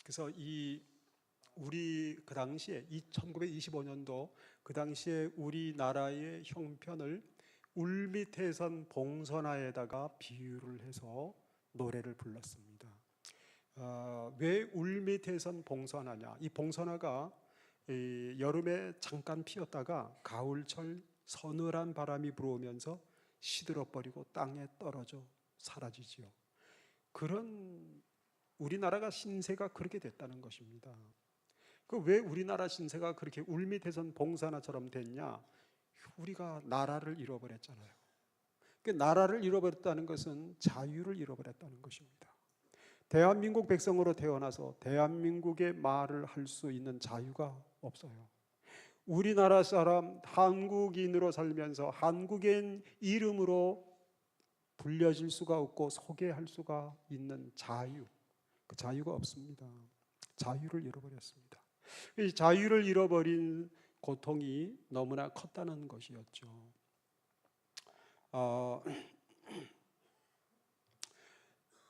그래서 우리 그 당시에 1925년도 그 당시에 우리나라의 형편을 울밑해선 봉선화에다가 비유를 해서 노래를 불렀습니다. 왜 울밑해선 봉선화냐? 이 봉선화가 여름에 잠깐 피었다가 가을철 서늘한 바람이 불어오면서 시들어버리고 땅에 떨어져 사라지지요. 그런 우리나라가 신세가 그렇게 됐다는 것입니다. 왜 우리나라 신세가 그렇게 울밑에선 봉선화처럼 됐냐? 우리가 나라를 잃어버렸잖아요. 나라를 잃어버렸다는 것은 자유를 잃어버렸다는 것입니다. 대한민국 백성으로 태어나서 대한민국의 말을 할 수 있는 자유가 없어요. 우리나라 사람 한국인으로 살면서 한국인 이름으로 불려질 수가 없고 소개할 수가 있는 자유, 그 자유가 없습니다. 자유를 잃어버렸습니다. 이 자유를 잃어버린 고통이 너무나 컸다는 것이었죠.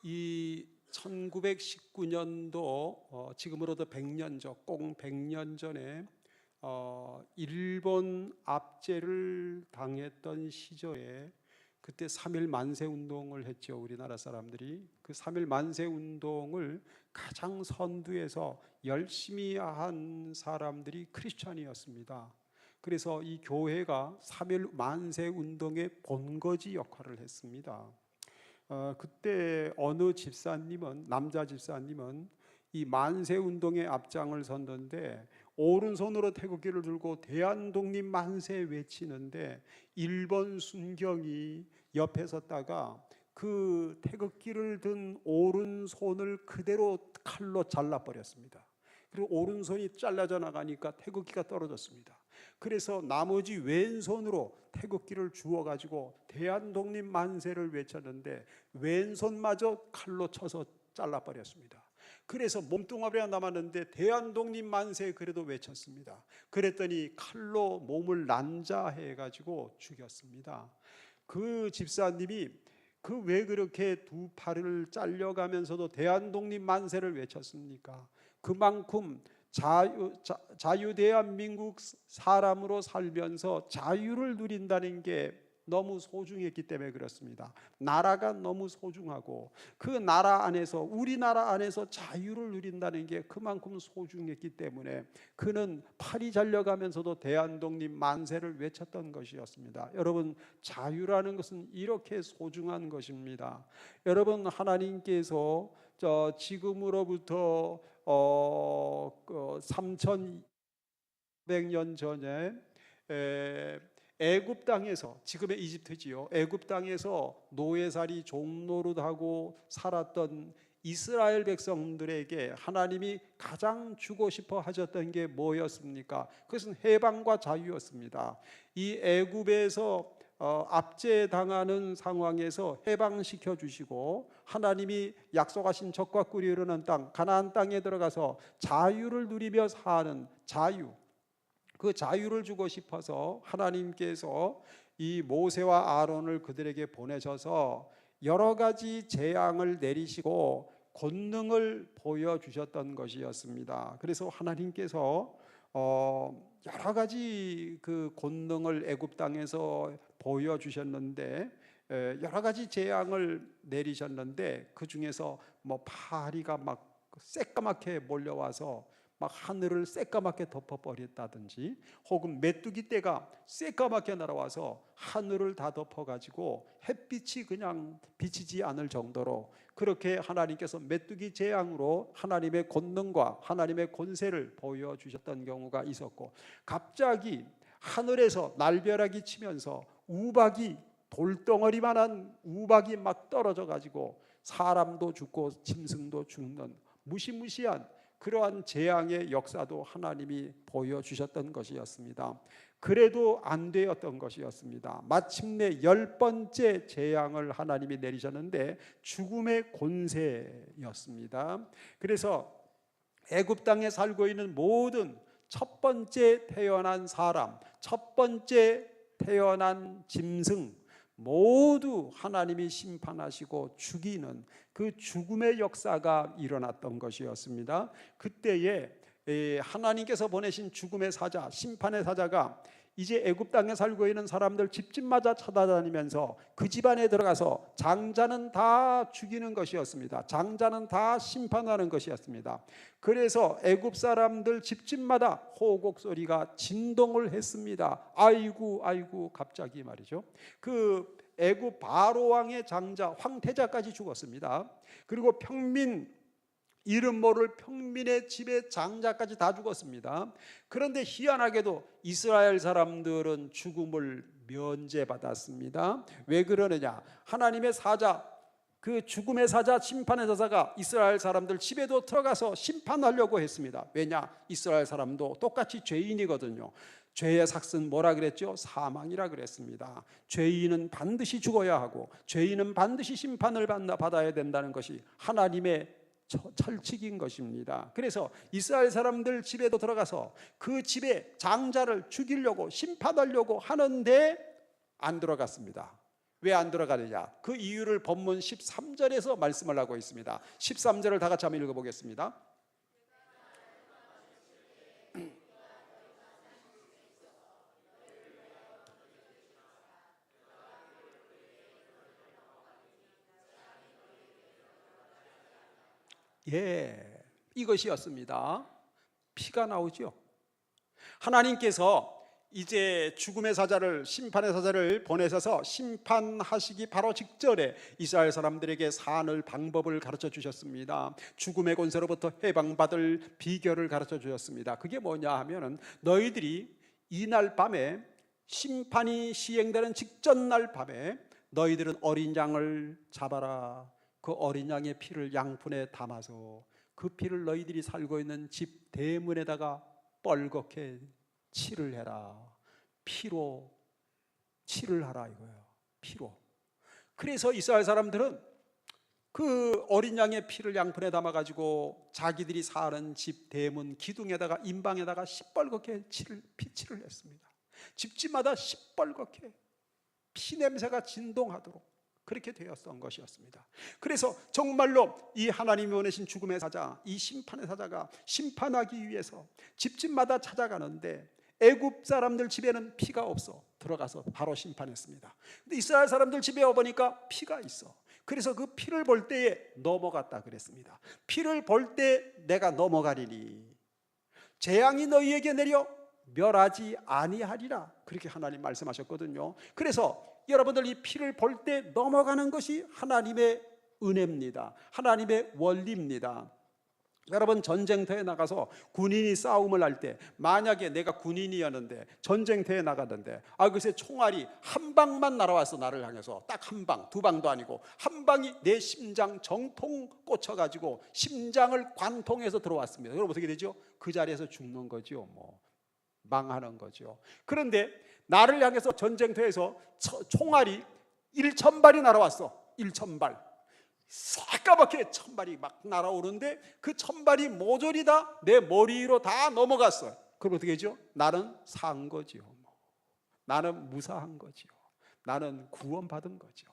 이 1919년도 지금으로부터 100년 전, 꼭 100년 전에 일본 압제를 당했던 시절에 그때 3.1 만세 운동을 했죠. 우리나라 사람들이 그 3.1 만세 운동을 가장 선두에서 열심히 한 사람들이 크리스찬이었습니다. 그래서 이 교회가 3.1 만세 운동의 본거지 역할을 했습니다. 그때 어느 집사님은, 남자 집사님은 이 만세 운동의 앞장을 섰는데 오른손으로 태극기를 들고 대한독립 만세 외치는데 일본 순경이 옆에 섰다가 그 태극기를 든 오른손을 그대로 칼로 잘라버렸습니다. 그리고 오른손이 잘라져 나가니까 태극기가 떨어졌습니다. 그래서 나머지 왼손으로 태극기를 주워가지고 대한독립 만세를 외쳤는데 왼손마저 칼로 쳐서 잘라버렸습니다. 그래서 몸뚱아리가 남았는데 대한독립 만세 그래도 외쳤습니다. 그랬더니 칼로 몸을 난자해가지고 죽였습니다. 그 집사님이 왜 그렇게 두 팔을 잘려가면서도 대한독립 만세를 외쳤습니까? 그만큼 자유 대한민국 사람으로 살면서 자유를 누린다는 게 너무 소중했기 때문에 그렇습니다. 나라가 너무 소중하고 그 나라 안에서, 우리나라 안에서 자유를 누린다는 게 그만큼 소중했기 때문에 그는 팔이 잘려가면서도 대한독립 만세를 외쳤던 것이었습니다. 여러분, 자유라는 것은 이렇게 소중한 것입니다. 여러분, 하나님께서 지금으로부터 3,200년 전에 애굽 땅에서, 지금의 이집트지요, 애굽 땅에서 노예살이 종노릇하고 살았던 이스라엘 백성들에게 하나님이 가장 주고 싶어 하셨던 게 뭐였습니까? 그것은 해방과 자유였습니다. 이 애굽에서 압제당하는 상황에서 해방시켜 주시고 하나님이 약속하신 적과 꿀이 흐르는 땅, 가나안 땅에 들어가서 자유를 누리며 사는 자유, 그 자유를 주고 싶어서 하나님께서 이 모세와 아론을 그들에게 보내셔서 여러 가지 재앙을 내리시고 권능을 보여주셨던 것이었습니다. 그래서 하나님께서 여러 가지 그 권능을 애굽 땅에서 보여주셨는데 여러 가지 재앙을 내리셨는데 그 중에서 파리가 막 새까맣게 몰려와서 막 하늘을 새까맣게 덮어버렸다든지, 혹은 메뚜기 떼가 새까맣게 날아와서 하늘을 다 덮어가지고 햇빛이 그냥 비치지 않을 정도로 그렇게 하나님께서 메뚜기 재앙으로 하나님의 권능과 하나님의 권세를 보여주셨던 경우가 있었고, 갑자기 하늘에서 날벼락이 치면서 우박이, 돌덩어리만한 우박이 막 떨어져 가지고 사람도 죽고 짐승도 죽는 무시무시한 그러한 재앙의 역사도 하나님이 보여주셨던 것이었습니다. 그래도 안 되었던 것이었습니다. 마침내 10번째 재앙을 하나님이 내리셨는데 죽음의 권세였습니다. 그래서 애굽 땅에 살고 있는 모든 첫 번째 태어난 사람, 첫 번째 태어난 짐승, 모두 하나님이 심판하시고 죽이는 그 죽음의 역사가 일어났던 것이었습니다. 그때에 하나님께서 보내신 죽음의 사자, 심판의 사자가 이제 애굽 땅에 살고 있는 사람들 집집마다 찾아다니면서 그 집안에 들어가서 장자는 다 죽이는 것이었습니다. 장자는 다 심판하는 것이었습니다. 그래서 애굽 사람들 집집마다 호곡 소리가 진동을 했습니다. 아이고 아이고 갑자기 말이죠. 그 애굽 바로 왕의 장자 황태자까지 죽었습니다. 그리고 평민, 이름 모를 평민의 집의 장자까지 다 죽었습니다. 그런데 희한하게도 이스라엘 사람들은 죽음을 면제받았습니다. 왜 그러느냐? 하나님의 사자, 그 죽음의 사자, 심판의 사자가 이스라엘 사람들 집에도 들어가서 심판하려고 했습니다. 왜냐? 이스라엘 사람도 똑같이 죄인이거든요. 죄의 삭은 뭐라 그랬죠? 사망이라 그랬습니다. 죄인은 반드시 죽어야 하고 죄인은 반드시 심판을 받아야 된다는 것이 하나님의 철칙인 것입니다. 그래서 이스라엘 사람들 집에도 들어가서 그 집에 장자를 죽이려고 심판하려고 하는데 안 들어갔습니다. 왜 안 들어가느냐? 그 이유를 본문 13절에서 말씀을 하고 있습니다. 13절을 다 같이 한번 읽어보겠습니다. 예, 이것이었습니다. 피가 나오죠. 하나님께서 이제 죽음의 사자를, 심판의 사자를 보내셔서 심판하시기 바로 직전에 이스라엘 사람들에게 사는 방법을 가르쳐 주셨습니다. 죽음의 권세로부터 해방받을 비결을 가르쳐 주셨습니다. 그게 뭐냐 하면은 너희들이 이날 밤에 심판이 시행되는 직전 날 밤에 너희들은 어린 양을 잡아라. 그 어린 양의 피를 양푼에 담아서 그 피를 너희들이 살고 있는 집 대문에다가 뻘겋게 칠을 해라. 피로 칠을 하라 이거예요. 피로. 그래서 이스라엘 사람들은 그 어린 양의 피를 양푼에 담아가지고 자기들이 사는 집 대문 기둥에다가 임방에다가 시뻘겋게 피칠을 했습니다. 집집마다 시뻘겋게 피 냄새가 진동하도록 그렇게 되었던 것이었습니다. 그래서 정말로 이 하나님이 보내신 죽음의 사자, 이 심판의 사자가 심판하기 위해서 집집마다 찾아가는데 애굽 사람들 집에는 피가 없어 들어가서 바로 심판했습니다. 근데 이스라엘 사람들 집에 와보니까 피가 있어. 그래서 그 피를 볼 때에 넘어갔다 그랬습니다. 피를 볼 때 내가 넘어가리니 재앙이 너희에게 내려 멸하지 아니하리라, 그렇게 하나님 말씀하셨거든요. 그래서 여러분들 이 피를 볼 때 넘어가는 것이 하나님의 은혜입니다. 하나님의 원리입니다. 여러분 전쟁터에 나가서 군인이 싸움을 할 때 만약에 내가 군인이었는데 전쟁터에 나갔는데 글쎄 총알이 한 방만 날아와서 나를 향해서 딱 한 방, 두 방도 아니고 한 방이 내 심장 정통 꽂혀가지고 심장을 관통해서 들어왔습니다. 그럼 어떻게 되죠? 그 자리에서 죽는 거죠. 망하는 거죠. 그런데 나를 향해서 전쟁터에서 총알이 1,000발이 날아왔어. 1,000발. 새까맣게 1,000발이 막 날아오는데 그 1,000발이 모조리 다 내 머리 위로 다 넘어갔어요. 그럼 어떻게 되죠? 나는 산 거지요. 나는 무사한 거지요. 나는 구원받은 거죠.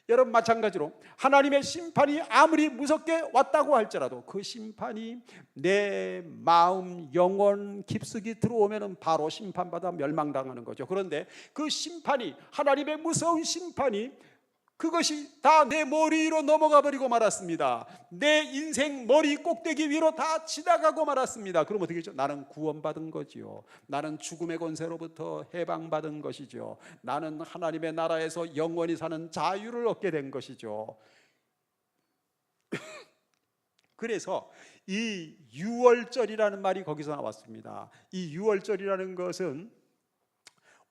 여러분 마찬가지로 하나님의 심판이 아무리 무섭게 왔다고 할지라도 그 심판이 내 마음 영혼 깊숙이 들어오면 바로 심판받아 멸망당하는 거죠. 그런데 그 심판이, 하나님의 무서운 심판이 그것이 다 내 머리 위로 넘어가 버리고 말았습니다. 내 인생 머리 꼭대기 위로 다 지나가고 말았습니다. 그럼 어떻게 되죠? 나는 구원받은 거지요. 나는 죽음의 권세로부터 해방받은 것이죠. 나는 하나님의 나라에서 영원히 사는 자유를 얻게 된 것이죠. 그래서 이 유월절이라는 말이 거기서 나왔습니다. 이 유월절이라는 것은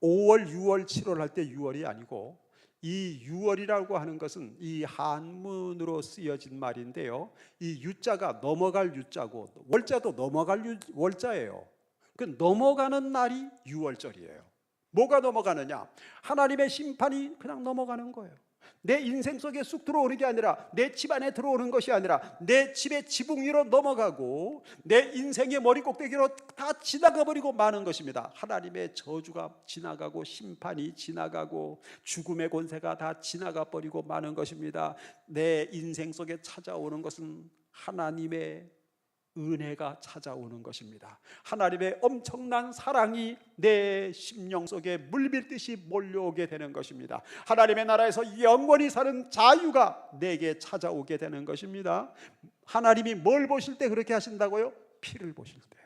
5월, 6월, 7월 할 때 6월이 아니고 이 유월이라고 하는 것은 이 한문으로 쓰여진 말인데요, 이 유자가 넘어갈 유자고 월자도 넘어갈 월자예요. 그 넘어가는 날이 유월절이에요. 뭐가 넘어가느냐? 하나님의 심판이 그냥 넘어가는 거예요. 내 인생 속에 쑥 들어오는 게 아니라, 내 집안에 들어오는 것이 아니라 내 집의 지붕 위로 넘어가고 내 인생의 머리 꼭대기로 다 지나가 버리고 마는 것입니다. 하나님의 저주가 지나가고 심판이 지나가고 죽음의 권세가 다 지나가 버리고 마는 것입니다. 내 인생 속에 찾아오는 것은 하나님의 은혜가 찾아오는 것입니다. 하나님의 엄청난 사랑이 내 심령 속에 물밀듯이 몰려오게 되는 것입니다. 하나님의 나라에서 영원히 사는 자유가 내게 찾아오게 되는 것입니다. 하나님이 뭘 보실 때 그렇게 하신다고요? 피를 보실 때.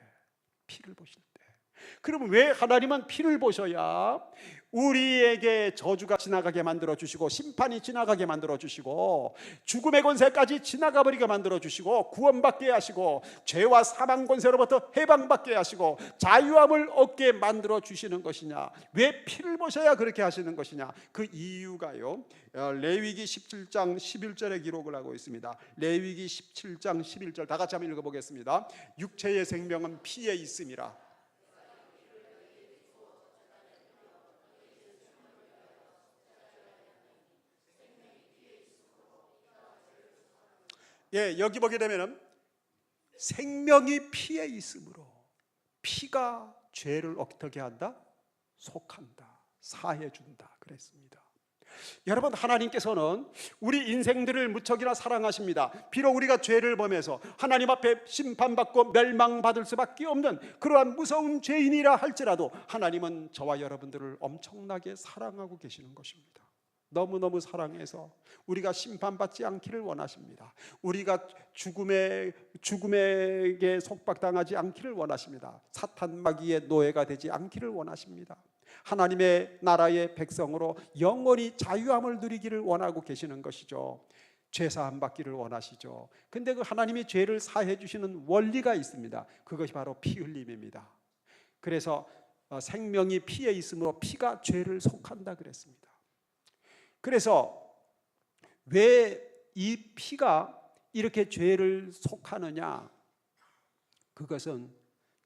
피를 보실 때. 그러면 왜 하나님은 피를 보셔야 우리에게 저주가 지나가게 만들어 주시고 심판이 지나가게 만들어 주시고 죽음의 권세까지 지나가 버리게 만들어 주시고 구원받게 하시고 죄와 사망 권세로부터 해방받게 하시고 자유함을 얻게 만들어 주시는 것이냐? 왜 피를 보셔야 그렇게 하시는 것이냐? 그 이유가요, 레위기 17장 11절에 기록을 하고 있습니다. 레위기 17장 11절 다 같이 한번 읽어보겠습니다. 육체의 생명은 피에 있음이라. 예, 여기 보게 되면은 생명이 피에 있으므로, 피가 죄를 어떻게 한다? 속한다, 사해준다 그랬습니다. 여러분, 하나님께서는 우리 인생들을 무척이나 사랑하십니다. 비록 우리가 죄를 범해서 하나님 앞에 심판받고 멸망받을 수밖에 없는 그러한 무서운 죄인이라 할지라도 하나님은 저와 여러분들을 엄청나게 사랑하고 계시는 것입니다. 너무너무 사랑해서 우리가 심판받지 않기를 원하십니다. 우리가 죽음에게 속박당하지 않기를 원하십니다. 사탄 마귀의 노예가 되지 않기를 원하십니다. 하나님의 나라의 백성으로 영원히 자유함을 누리기를 원하고 계시는 것이죠. 죄사함 받기를 원하시죠. 근데 그 하나님이 죄를 사해 주시는 원리가 있습니다. 그것이 바로 피 흘림입니다. 그래서 생명이 피에 있으므로 피가 죄를 속한다 그랬습니다. 그래서 왜 이 피가 이렇게 죄를 속하느냐? 그것은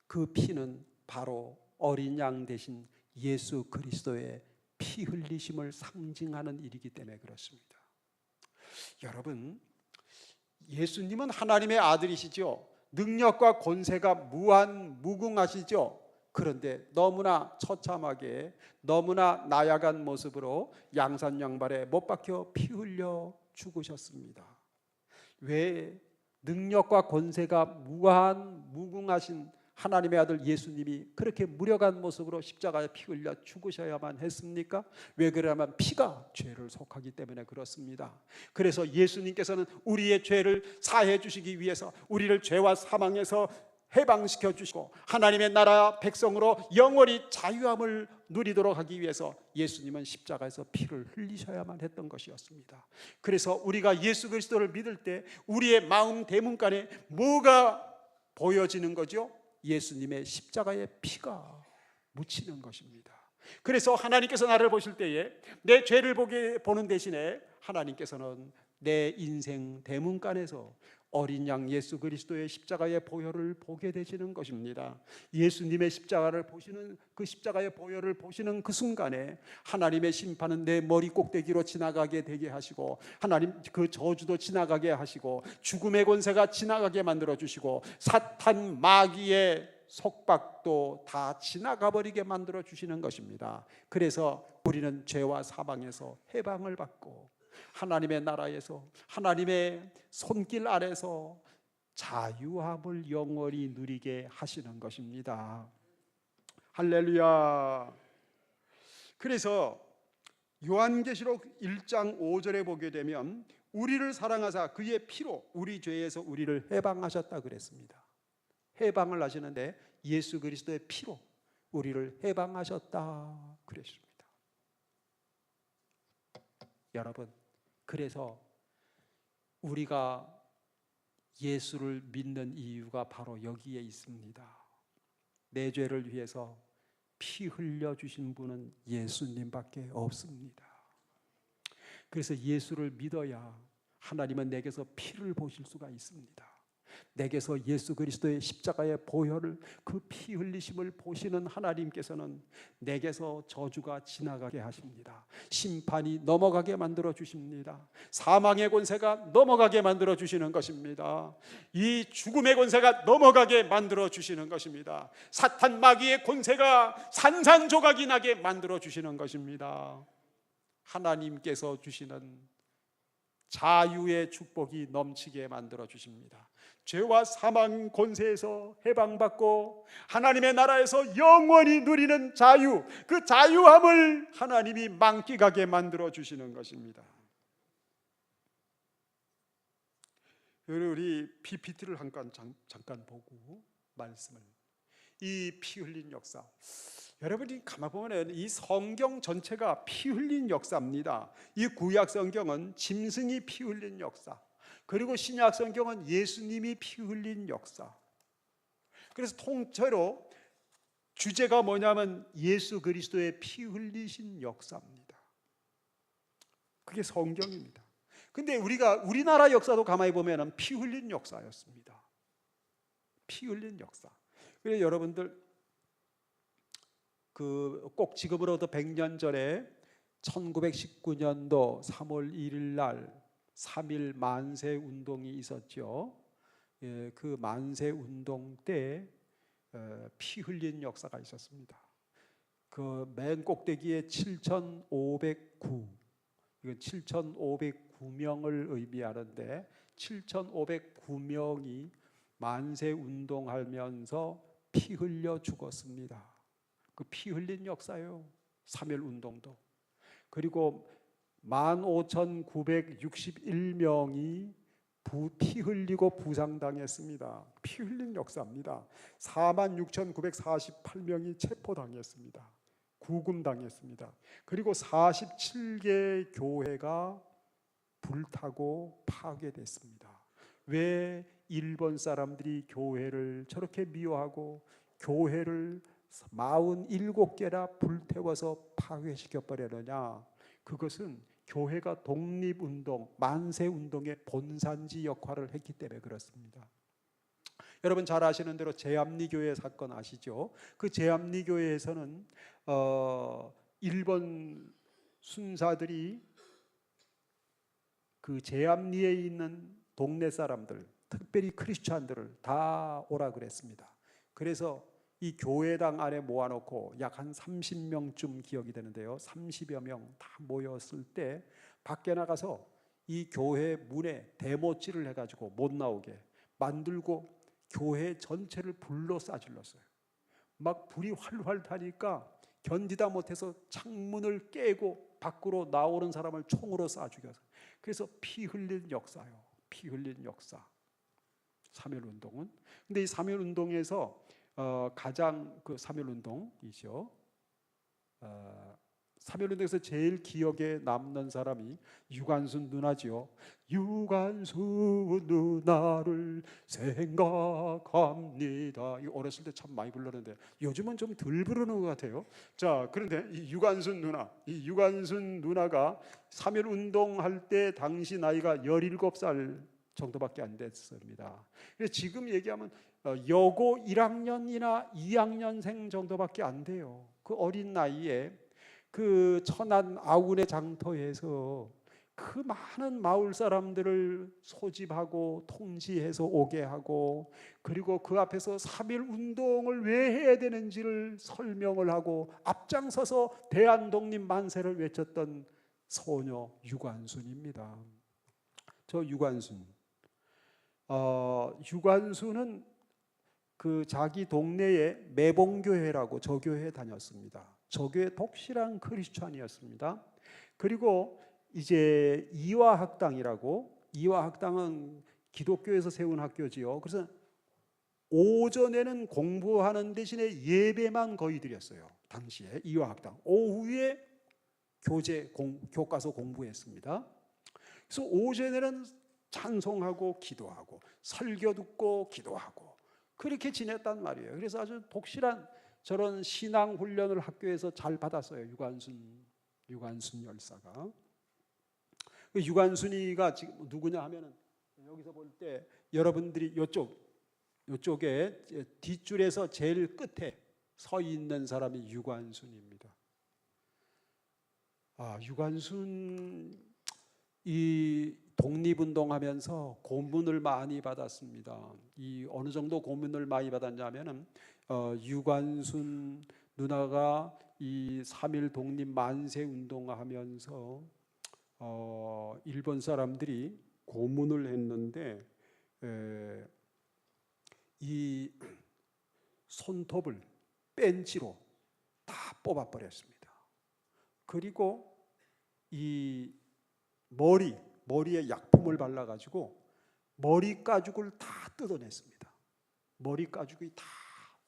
그 피는 바로 어린 양 대신 예수 그리스도의 피 흘리심을 상징하는 일이기 때문에 그렇습니다. 여러분, 예수님은 하나님의 아들이시죠. 능력과 권세가 무궁하시죠. 그런데 너무나 처참하게, 너무나 나약한 모습으로 양산 양발에 못 박혀 피 흘려 죽으셨습니다. 왜? 능력과 권세가 무궁하신 하나님의 아들 예수님이 그렇게 무력한 모습으로 십자가에 피 흘려 죽으셔야만 했습니까? 왜 그러냐면 피가 죄를 속하기 때문에 그렇습니다. 그래서 예수님께서는 우리의 죄를 사해 주시기 위해서 우리를 죄와 사망에서 해방시켜 주시고 하나님의 나라 백성으로 영원히 자유함을 누리도록 하기 위해서 예수님은 십자가에서 피를 흘리셔야만 했던 것이었습니다. 그래서 우리가 예수 그리스도를 믿을 때 우리의 마음 대문간에 뭐가 보여지는 거죠? 예수님의 십자가의 피가 묻히는 것입니다. 그래서 하나님께서 나를 보실 때에 내 죄를 보는 대신에 하나님께서는 내 인생 대문간에서 어린 양 예수 그리스도의 십자가의 보혈을 보게 되시는 것입니다. 예수님의 십자가를 보시는, 그 십자가의 보혈을 보시는 그 순간에 하나님의 심판은 내 머리 꼭대기로 지나가게 되게 하시고 하나님 그 저주도 지나가게 하시고 죽음의 권세가 지나가게 만들어 주시고 사탄 마귀의 속박도 다 지나가 버리게 만들어 주시는 것입니다. 그래서 우리는 죄와 사망에서 해방을 받고 하나님의 나라에서 하나님의 손길 아래서 자유함을 영원히 누리게 하시는 것입니다. 할렐루야. 그래서 요한계시록 1장 5절에 보게 되면 우리를 사랑하사 그의 피로 우리 죄에서 우리를 해방하셨다 그랬습니다. 해방을 하시는데 예수 그리스도의 피로 우리를 해방하셨다 그랬습니다. 여러분, 그래서 우리가 예수를 믿는 이유가 바로 여기에 있습니다. 내 죄를 위해서 피 흘려주신 분은 예수님밖에 없습니다. 그래서 예수를 믿어야 하나님은 내게서 피를 보실 수가 있습니다. 내게서 예수 그리스도의 십자가의 보혈을, 그 피 흘리심을 보시는 하나님께서는 내게서 저주가 지나가게 하십니다. 심판이 넘어가게 만들어 주십니다. 사망의 권세가 넘어가게 만들어 주시는 것입니다. 이 죽음의 권세가 넘어가게 만들어 주시는 것입니다. 사탄 마귀의 권세가 산산조각이 나게 만들어 주시는 것입니다. 하나님께서 주시는 자유의 축복이 넘치게 만들어 주십니다. 죄와 사망 권세에서 해방받고 하나님의 나라에서 영원히 누리는 자유, 그 자유함을 하나님이 만끽하게 만들어 주시는 것입니다. 우리 PPT를 잠깐 보고 말씀을, 이 피 흘린 역사, 여러분이 가만 보면 이 성경 전체가 피 흘린 역사입니다. 이 구약 성경은 짐승이 피 흘린 역사, 그리고 신약 성경은 예수님이 피 흘린 역사. 그래서 통째로 주제가 뭐냐면 예수 그리스도의 피 흘리신 역사입니다. 그게 성경입니다. 근데 우리나라 역사도 가만히 보면 피 흘린 역사였습니다. 피 흘린 역사. 그래서 여러분들 꼭 지금으로부터 100년 전에 1919년도 3월 1일 날 3.1 만세 운동이 있었죠. 그 만세 운동 때 피 흘린 역사가 있었습니다. 그 맨 꼭대기에 7,509, 이건 7,509명을 의미하는데 7,509명이 만세 운동하면서 피 흘려 죽었습니다. 그 피 흘린 역사예요. 3.1 운동도. 그리고 15,961명이 피 흘리고 부상당했습니다. 피 흘린 역사입니다. 46,948명이 체포당했습니다. 구금당했습니다. 그리고 47개 교회가 불타고 파괴됐습니다. 왜 일본 사람들이 교회를 저렇게 미워하고 교회를 47개나 불태워서 파괴시켜버리느냐? 그것은 교회가 독립운동, 만세운동의 본산지 역할을 했기 때문에 그렇습니다. 여러분 잘 아시는 대로 제암리교회 사건 아시죠? 그 제암리교회에서는 일본 순사들이 그 제암리에 있는 동네 사람들, 특별히 크리스찬들을 다 오라 그랬습니다. 그래서 이 교회당 안에 모아놓고 약 한 30명쯤 기억이 되는데요, 30여 명 다 모였을 때 밖에 나가서 이 교회 문에 대못질을 해가지고 못 나오게 만들고 교회 전체를 불로 쏴질렀어요. 막 불이 활활 타니까 견디다 못해서 창문을 깨고 밖으로 나오는 사람을 총으로 쏴 죽였어요. 그래서 피 흘린 역사요. 피 흘린 역사. 3.1 운동은. 근데 이 3.1 운동에서 가장 그 3.1 운동이죠. 3.1 운동에서 제일 기억에 남는 사람이 유관순 누나지요. 유관순 누나를 생각합니다. 이 어렸을 때 참 많이 불렀는데 요즘은 좀 덜 부르는 것 같아요. 자, 그런데 이 유관순 누나가 3.1 운동할 때 당시 나이가 17살 정도밖에 안 됐습니다. 그래서 지금 얘기하면 여고 1학년이나 2학년생 정도밖에 안 돼요. 그 어린 나이에 그 천안 아운의 장터에서 그 많은 마을 사람들을 소집하고 통지해서 오게 하고, 그리고 그 앞에서 3.1 운동을 왜 해야 되는지를 설명을 하고 앞장서서 대한독립 만세를 외쳤던 소녀 유관순입니다. 저 유관순은 그 자기 동네에 매봉교회라고 저 교회에 다녔습니다. 저 교회 독실한 크리스찬이었습니다. 그리고 이제 이화학당이라고, 이화학당은 기독교에서 세운 학교지요. 그래서 오전에는 공부하는 대신에 예배만 거의 드렸어요. 당시에 이화학당. 오후에 교과서 공부했습니다. 그래서 오전에는 찬송하고 기도하고 설교 듣고 기도하고 그렇게 지냈단 말이에요. 그래서 아주 독실한 저런 신앙 훈련을 학교에서 잘 받았어요. 유관순 열사가. 유관순이가 지금 누구냐 하면은 여기서 볼 때 여러분들이 요쪽에 뒷줄에서 제일 끝에 서 있는 사람이 유관순입니다. 유관순 이 독립운동하면서 고문을 많이 받았습니다. 이 어느 정도 고문을 많이 받았냐면은 유관순 누나가 이 3.1 독립 만세 운동하면서 일본 사람들이 고문을 했는데 이 손톱을 벤치로 다 뽑아버렸습니다. 그리고 이 머리에 약품을 발라가지고 머리 가죽을 다 뜯어냈습니다. 머리 가죽이 다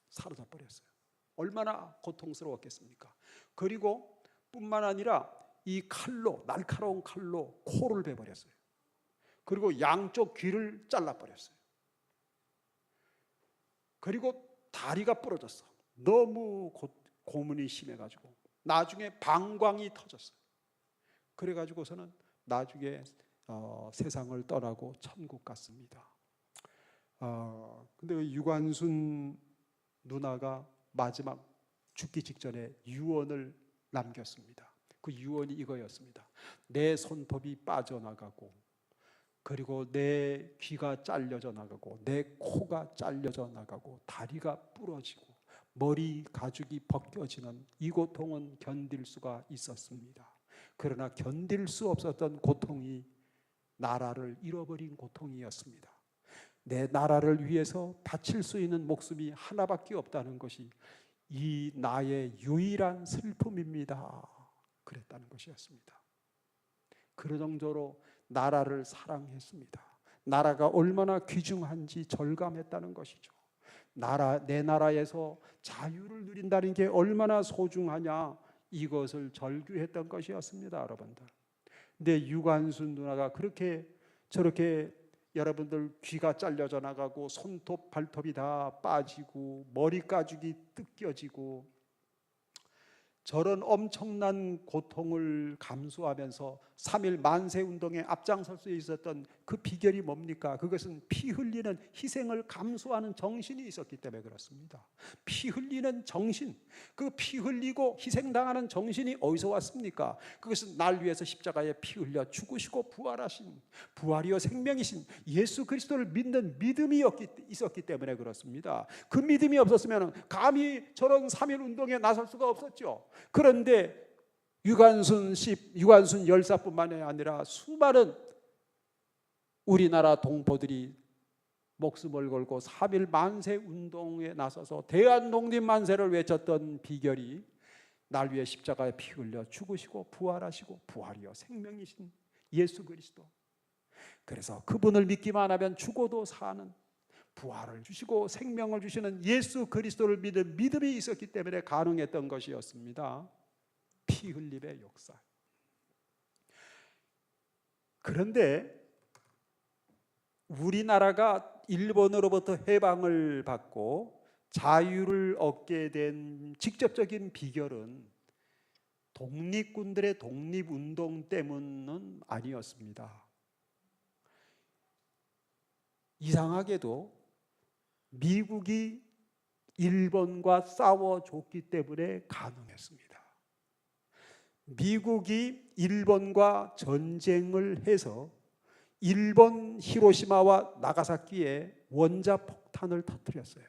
사라져 버렸어요. 얼마나 고통스러웠겠습니까? 그리고 뿐만 아니라 이 날카로운 칼로 코를 베버렸어요. 그리고 양쪽 귀를 잘라버렸어요. 그리고 다리가 부러졌어. 너무 고문이 심해가지고 나중에 방광이 터졌어요. 그래가지고서는 나중에 세상을 떠나고 천국 갔습니다. 근데 유관순 누나가 마지막 죽기 직전에 유언을 남겼습니다. 그 유언이 이거였습니다. 내 손톱이 빠져나가고, 그리고 내 귀가 잘려져 나가고, 내 코가 잘려져 나가고, 다리가 부러지고, 머리 가죽이 벗겨지는 이 고통은 견딜 수가 있었습니다. 그러나 견딜 수 없었던 고통이 나라를 잃어버린 고통이었습니다. 내 나라를 위해서 바칠 수 있는 목숨이 하나밖에 없다는 것이 이 나의 유일한 슬픔입니다. 그랬다는 것이었습니다. 그 정도로 나라를 사랑했습니다. 나라가 얼마나 귀중한지 절감했다는 것이죠. 내 나라에서 자유를 누린다는 게 얼마나 소중하냐, 이것을 절규했던 것이었습니다, 여러분들. 근데 유관순 누나가 저렇게 여러분들 귀가 잘려져 나가고 손톱 발톱이 다 빠지고 머리 가죽이 뜯겨지고 저런 엄청난 고통을 감수하면서 3.1 만세 운동에 앞장설 수 있었던 그 비결이 뭡니까? 그것은 피 흘리는 희생을 감수하는 정신이 있었기 때문에 그렇습니다. 피 흘리는 정신, 그 피 흘리고 희생당하는 정신이 어디서 왔습니까? 그것은 날 위해서 십자가에 피 흘려 죽으시고 부활하신, 부활이요 생명이신 예수 그리스도를 믿는 믿음이 있었기 때문에 그렇습니다. 그 믿음이 없었으면 감히 저런 3.1 운동에 나설 수가 없었죠. 그런데 유관순 열사뿐만이 아니라 수많은 우리나라 동포들이 목숨을 걸고 3.1 만세 운동에 나서서 대한독립 만세를 외쳤던 비결이 날 위해 십자가에 피 흘려 죽으시고 부활하시고 부활이요 생명이신 예수 그리스도. 그래서 그분을 믿기만 하면 죽어도 사는, 부활을 주시고 생명을 주시는 예수 그리스도를 믿는 믿음이 있었기 때문에 가능했던 것이었습니다. 피 흘림의 역사. 그런데 우리나라가 일본으로부터 해방을 받고 자유를 얻게 된 직접적인 비결은 독립군들의 독립운동 때문은 아니었습니다. 이상하게도 미국이 일본과 싸워줬기 때문에 가능했습니다. 미국이 일본과 전쟁을 해서 일본 히로시마와 나가사키에 원자폭탄을 터뜨렸어요.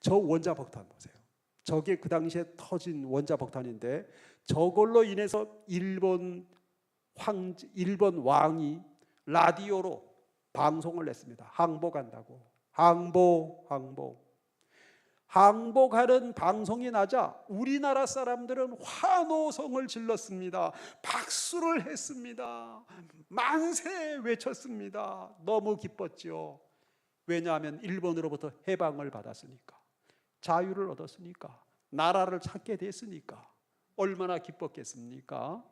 저 원자폭탄 보세요. 저게 그 당시에 터진 원자폭탄인데 저걸로 인해서 일본 왕이 라디오로 방송을 냈습니다. 항복한다고. 항복하는 방송이 나자 우리나라 사람들은 환호성을 질렀습니다. 박수를 했습니다. 만세 외쳤습니다. 너무 기뻤죠. 왜냐하면 일본으로부터 해방을 받았으니까, 자유를 얻었으니까, 나라를 찾게 됐으니까 얼마나 기뻤겠습니까?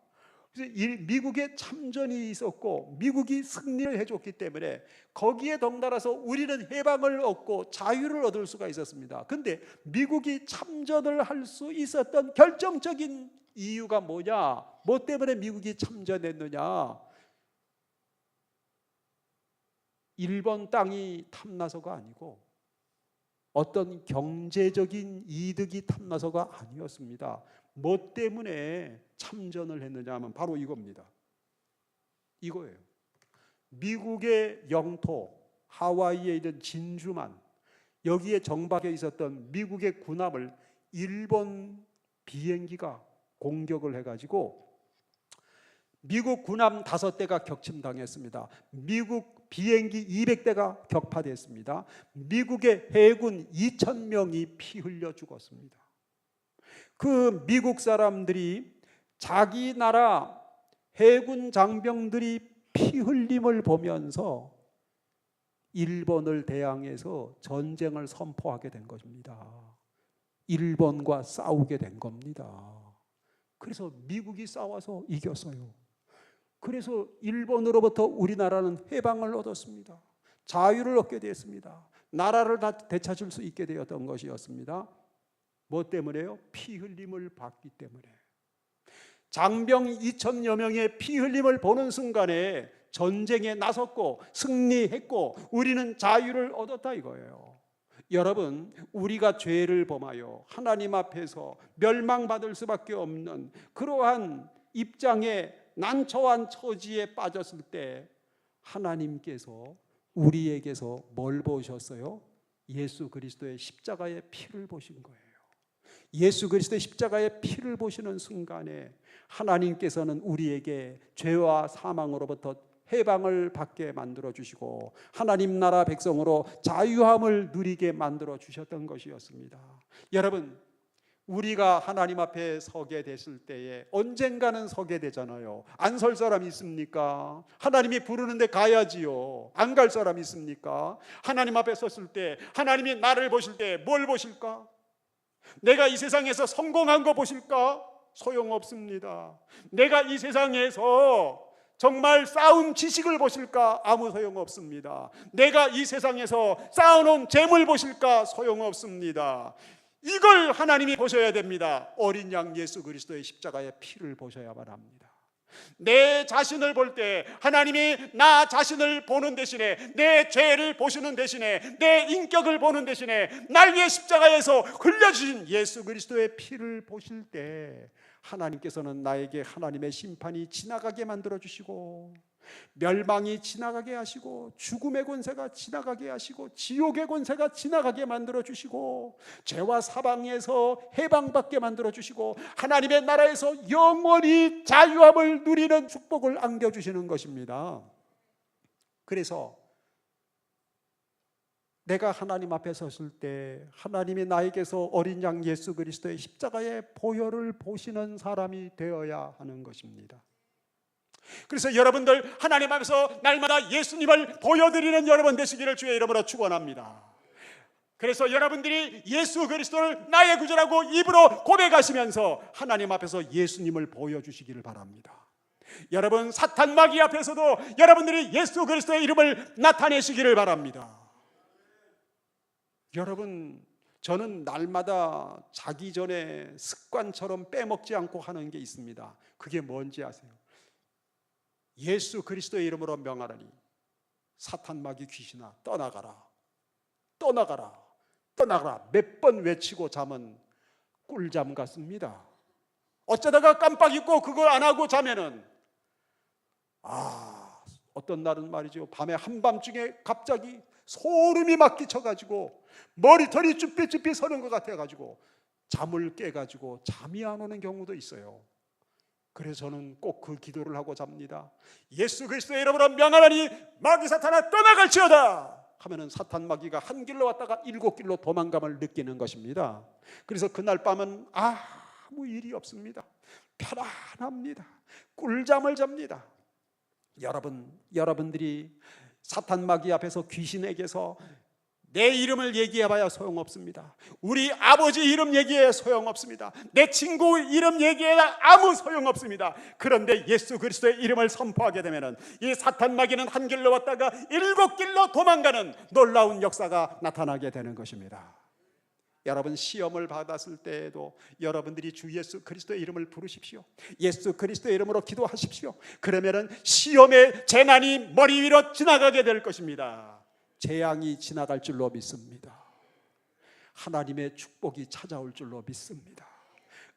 그래서 미국의 참전이 있었고 미국이 승리를 해줬기 때문에 거기에 덩달아서 우리는 해방을 얻고 자유를 얻을 수가 있었습니다. 그런데 미국이 참전을 할 수 있었던 결정적인 이유가 뭐냐? 뭐 때문에 미국이 참전했느냐? 일본 땅이 탐나서가 아니고 어떤 경제적인 이득이 탐나서가 아니었습니다. 뭐 때문에 참전을 했느냐 하면 바로 이겁니다. 이거예요. 미국의 영토 하와이에 있는 진주만, 여기에 정박해 있었던 미국의 군함을 일본 비행기가 공격을 해가지고 미국 군함 5대가 격침당했습니다. 미국 비행기 200대가 격파됐습니다. 미국의 해군 2,000명이 피 흘려 죽었습니다. 그 미국 사람들이 자기 나라 해군 장병들이 피 흘림을 보면서 일본을 대항해서 전쟁을 선포하게 된 것입니다. 일본과 싸우게 된 겁니다. 그래서 미국이 싸워서 이겼어요. 그래서 일본으로부터 우리나라는 해방을 얻었습니다. 자유를 얻게 되었습니다. 나라를 다 되찾을 수 있게 되었던 것이었습니다. 뭐 때문에요? 피 흘림을 봤기 때문에. 장병 2,000여 명의 피 흘림을 보는 순간에 전쟁에 나섰고 승리했고 우리는 자유를 얻었다 이거예요. 여러분, 우리가 죄를 범하여 하나님 앞에서 멸망받을 수밖에 없는 그러한 입장에 난처한 처지에 빠졌을 때 하나님께서 우리에게서 뭘 보셨어요? 예수 그리스도의 십자가의 피를 보신 거예요. 예수 그리스도의 십자가의 피를 보시는 순간에 하나님께서는 우리에게 죄와 사망으로부터 해방을 받게 만들어 주시고 하나님 나라 백성으로 자유함을 누리게 만들어 주셨던 것이었습니다. 여러분, 우리가 하나님 앞에 서게 됐을 때에 언젠가는 서게 되잖아요. 안 설 사람 있습니까? 하나님이 부르는데 가야지요. 안 갈 사람 있습니까? 하나님 앞에 섰을 때 하나님이 나를 보실 때 뭘 보실까? 내가 이 세상에서 성공한 거 보실까? 소용없습니다. 내가 이 세상에서 정말 쌓은 지식을 보실까? 아무 소용없습니다. 내가 이 세상에서 쌓아놓은 재물 보실까? 소용없습니다. 이걸 하나님이 보셔야 됩니다. 어린 양 예수 그리스도의 십자가의 피를 보셔야만 합니다. 내 자신을 볼 때 하나님이 나 자신을 보는 대신에 내 죄를 보시는 대신에 내 인격을 보는 대신에 날 위해 십자가에서 흘려주신 예수 그리스도의 피를 보실 때 하나님께서는 나에게 하나님의 심판이 지나가게 만들어 주시고 멸망이 지나가게 하시고 죽음의 권세가 지나가게 하시고 지옥의 권세가 지나가게 만들어 주시고 죄와 사방에서 해방받게 만들어 주시고 하나님의 나라에서 영원히 자유함을 누리는 축복을 안겨주시는 것입니다. 그래서 내가 하나님 앞에 섰을 때 하나님이 나에게서 어린 양 예수 그리스도의 십자가의 보혈을 보시는 사람이 되어야 하는 것입니다. 그래서 여러분들 하나님 앞에서 날마다 예수님을 보여드리는 여러분 되시기를 주의 이름으로 축원합니다. 그래서 여러분들이 예수 그리스도를 나의 구주라고 입으로 고백하시면서 하나님 앞에서 예수님을 보여주시기를 바랍니다. 여러분, 사탄 마귀 앞에서도 여러분들이 예수 그리스도의 이름을 나타내시기를 바랍니다. 여러분, 저는 날마다 자기 전에 습관처럼 빼먹지 않고 하는 게 있습니다. 그게 뭔지 아세요? 예수 그리스도의 이름으로 명하노니 사탄 마귀 귀신아 떠나가라, 떠나가라, 떠나가라 몇 번 외치고 자면 꿀잠 같습니다. 어쩌다가 깜빡 잊고 그걸 안 하고 자면은 어떤 날은 말이죠, 밤에 한밤중에 갑자기 소름이 막 끼쳐가지고 머리털이 쭈삣쭈삣 서는 것 같아가지고 잠을 깨가지고 잠이 안 오는 경우도 있어요. 그래서 저는 꼭 그 기도를 하고 잡니다. 예수 그리스도의 이름으로 명하노니 마귀 사탄아 떠나갈지어다 하면은 사탄 마귀가 한 길로 왔다가 7길로 도망감을 느끼는 것입니다. 그래서 그날 밤은 아무 일이 없습니다. 편안합니다. 꿀잠을 잡니다. 여러분들이 사탄 마귀 앞에서 귀신에게서 내 이름을 얘기해봐야 소용없습니다. 우리 아버지 이름 얘기해 소용없습니다. 내 친구 이름 얘기해야 아무 소용없습니다. 그런데 예수 그리스도의 이름을 선포하게 되면 이 사탄 마귀는 한 길로 왔다가 7길로 도망가는 놀라운 역사가 나타나게 되는 것입니다. 여러분 시험을 받았을 때에도 여러분들이 주 예수 그리스도의 이름을 부르십시오. 예수 그리스도의 이름으로 기도하십시오. 그러면은 시험의 재난이 머리 위로 지나가게 될 것입니다. 재앙이 지나갈 줄로 믿습니다. 하나님의 축복이 찾아올 줄로 믿습니다.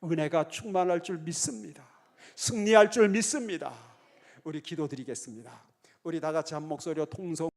은혜가 충만할 줄 믿습니다. 승리할 줄 믿습니다. 우리 기도드리겠습니다. 우리 다 같이 한 목소리로 통성